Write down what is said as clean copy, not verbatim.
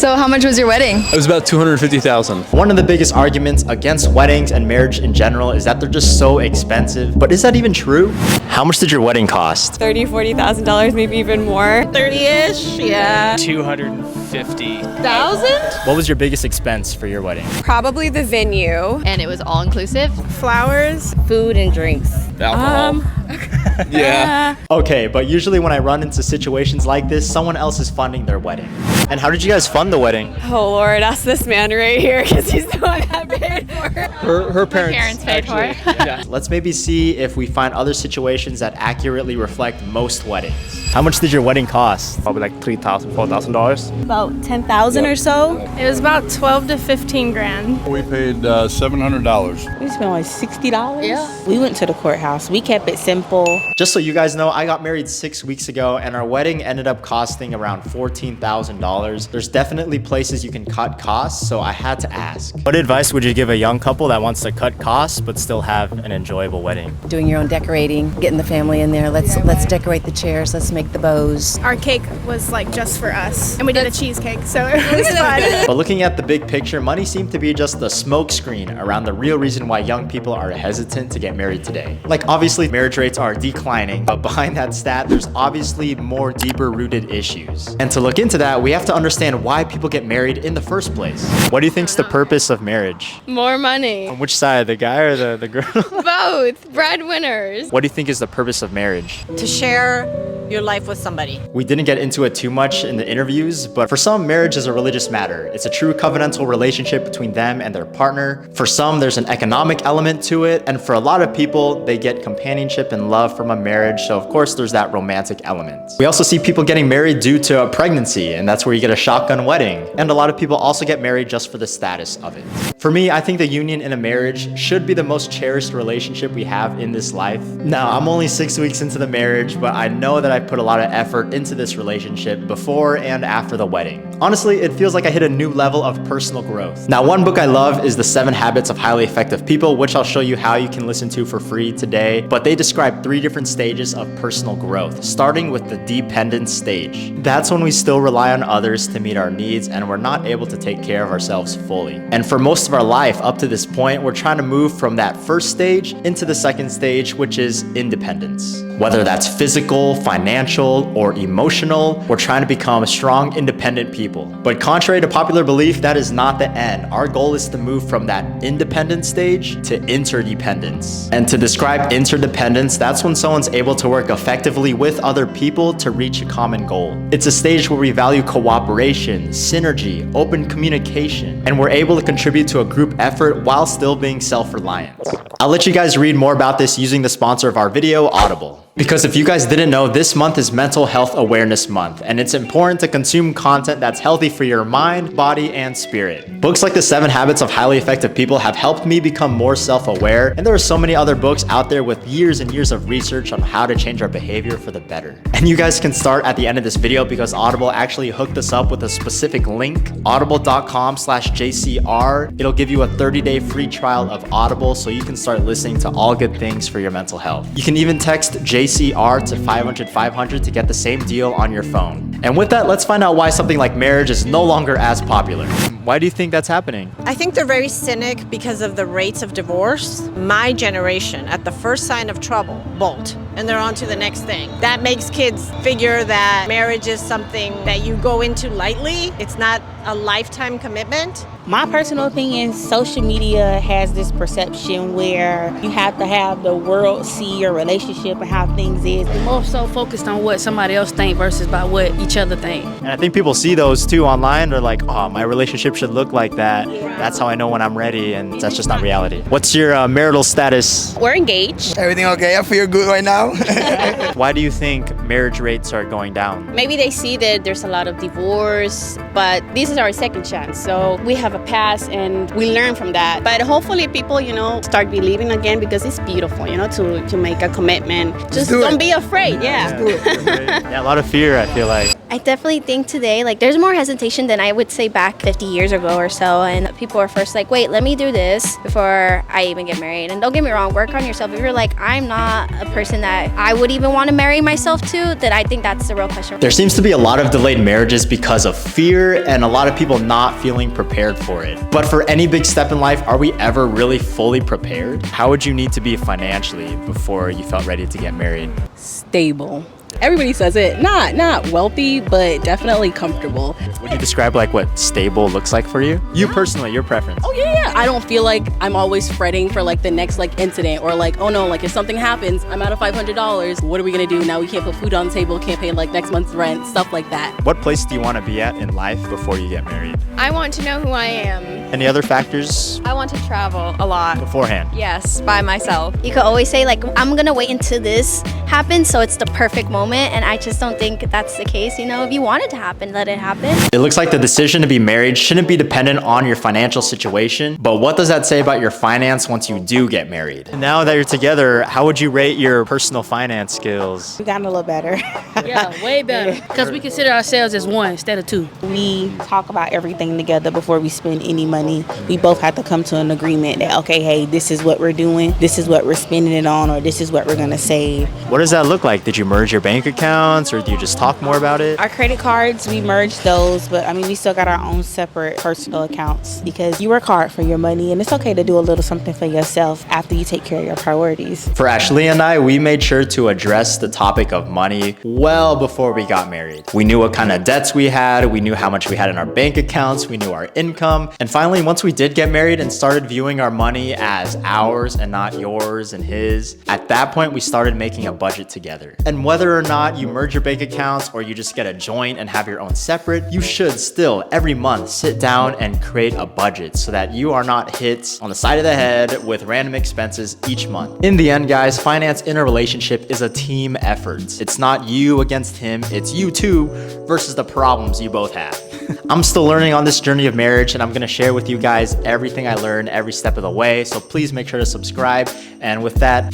So how much was your wedding? It was about 250,000. One of the biggest arguments against weddings and marriage in general is that they're just so expensive. But is that even true? How much did your wedding cost? $30,000, $40,000, maybe even more. 30-ish, yeah. 250,000. What was your biggest expense for your wedding? Probably the venue. And it was all inclusive. Flowers. Food and drinks. Alcohol. Yeah. Okay, but usually when I run into situations like this, someone else is funding their wedding. And how did you guys fund the wedding? Oh Lord, ask this man right here because he's the one that paid for it. Her parents paid for it. Yeah. Let's maybe see if we find other situations that accurately reflect most weddings. How much did your wedding cost? Probably like $3,000, $4,000. About 10,000 or so. It was about 12 to 15 grand. We paid $700. We spent like $60. Yeah. We went to the courthouse. We kept it simple. Just so you guys know, I got married 6 weeks ago and our wedding ended up costing around $14,000. There's definitely places you can cut costs, so I had to ask. What advice would you give a young couple that wants to cut costs but still have an enjoyable wedding? Doing your own decorating, getting the family in there. Let's decorate the chairs. Let's make the bows. Our cake was like just for us, and we did a cheesecake, so it was fun. But looking at the big picture, money seemed to be just the smoke screen around the real reason why young people are hesitant to get married today. Like obviously marriage rates are declining, but behind that stat, there's obviously more deeper rooted issues. And to look into that, we have to understand why people get married in the first place. What do you think's the purpose of marriage? More money. On which side, the guy or the girl? Both. Breadwinners. What do you think is the purpose of marriage? To share your life with somebody. We didn't get into it too much in the interviews, but for some, marriage is a religious matter. It's a true covenantal relationship between them and their partner. For some, there's an economic element to it, and for a lot of people, they get companionship and love from a marriage, so of course there's that romantic element. We also see people getting married due to a pregnancy, and that's where you get a shotgun wedding. And a lot of people also get married just for the status of it. For me, I think the union in a marriage should be the most cherished relationship we have in this life. Now, I'm only 6 weeks into the marriage, but I know that I put a lot of effort into this relationship before and after the wedding. Honestly, it feels like I hit a new level of personal growth. Now, one book I love is The 7 Habits of Highly Effective People, which I'll show you how you can listen to for free today. But they describe 3 different stages of personal growth, starting with the dependent stage. That's when we still rely on others to meet our needs and we're not able to take care of ourselves fully. And for most of our life up to this point, we're trying to move from that first stage into the second stage, which is independence. Whether that's physical, financial, or emotional, we're trying to become strong, independent people. But contrary to popular belief, that is not the end. Our goal is to move from that independent stage to interdependence. And to describe interdependence, that's when someone's able to work effectively with other people to reach a common goal. It's a stage where we value cooperation, synergy, open communication, and we're able to contribute to a group effort while still being self-reliant. I'll let you guys read more about this using the sponsor of our video, Audible. Because if you guys didn't know, this month is Mental Health Awareness Month, and it's important to consume content that's healthy for your mind, body, and spirit. Books like The 7 Habits of Highly Effective People have helped me become more self-aware, and there are so many other books out there with years and years of research on how to change our behavior for the better. And you guys can start at the end of this video because Audible actually hooked us up with a specific link, audible.com/JCR. It'll give you a 30-day free trial of Audible so you can start listening to all good things for your mental health. You can even text JCR to 500-500 to get the same deal on your phone. And with that, let's find out why something like marriage is no longer as popular. Why do you think that's happening? I think they're very cynic because of the rates of divorce. My generation, at the first sign of trouble, bolt, and they're on to the next thing. That makes kids figure that marriage is something that you go into lightly. It's not a lifetime commitment. My personal opinion, social media has this perception where you have to have the world see your relationship and how things is. We're more so focused on what somebody else think versus by what each other think. And I think people see those too online. They're like, oh, my relationship should look like that. That's how I know when I'm ready, and that's just not reality. What's your marital status? We're engaged. Everything okay? I feel good right now. Why do you think marriage rates are going down? Maybe they see that there's a lot of divorce, but this is our second chance. So we have a past and we learn from that. But hopefully people, start believing again because it's beautiful, to make a commitment. Just don't be afraid. Yeah. Yeah, a lot of fear, I feel like. I definitely think today, like, there's more hesitation than I would say back 50 years ago or so. And people are first like, wait, let me do this before I even get married. And don't get me wrong, work on yourself. If you're like, I'm not a person that I would even want to marry myself to, then I think that's the real question. There seems to be a lot of delayed marriages because of fear and a lot of people not feeling prepared for it. But for any big step in life, are we ever really fully prepared? How would you need to be financially before you felt ready to get married? Stable. Everybody says it. Not wealthy, but definitely comfortable. Would you describe like what stable looks like for you? You personally, your preference. Oh yeah. I don't feel like I'm always fretting for like the next like incident or like, oh no, like if something happens, I'm out of $500. What are we gonna do now? We can't put food on the table, can't pay like next month's rent, stuff like that. What place do you want to be at in life before you get married? I want to know who I am. Any other factors I want to travel a lot. beforehand? Yes, by myself. You could always say, like, I'm gonna wait until this happens so it's the perfect moment, and I just don't think that's the case. You know, if you want it to happen, let it happen. It looks like the decision to be married shouldn't be dependent on your financial situation, but what does that say about your finance once you do get married? Now that you're together, how would you rate your personal finance skills? We gotten a little better. Yeah, way better. Because we consider ourselves as one instead of two. We talk about everything together before we spend any money. We both have to come to an agreement that, okay, hey, this is what we're doing, this is what we're spending it on, or this is what we're gonna save. What does that look like? Did you merge your bank accounts or do you just talk more about it? Our credit cards, we merged those, but I mean, we still got our own separate personal accounts because you work hard for your money and it's okay to do a little something for yourself after you take care of your priorities. For Ashley and I, we made sure to address the topic of money well before we got married. We knew what kind of debts we had, we knew how much we had in our bank accounts, we knew our income, and finally, once we did get married and started viewing our money as ours and not yours and his, at that point, we started making a budget together. And whether or not you merge your bank accounts or you just get a joint and have your own separate, you should still every month sit down and create a budget so that you are not hit on the side of the head with random expenses each month. In the end, guys, finance in a relationship is a team effort. It's not you against him, it's you two versus the problems you both have. I'm still learning on this journey of marriage and I'm gonna share with you guys everything I learned every step of the way, so please make sure to subscribe. And with that,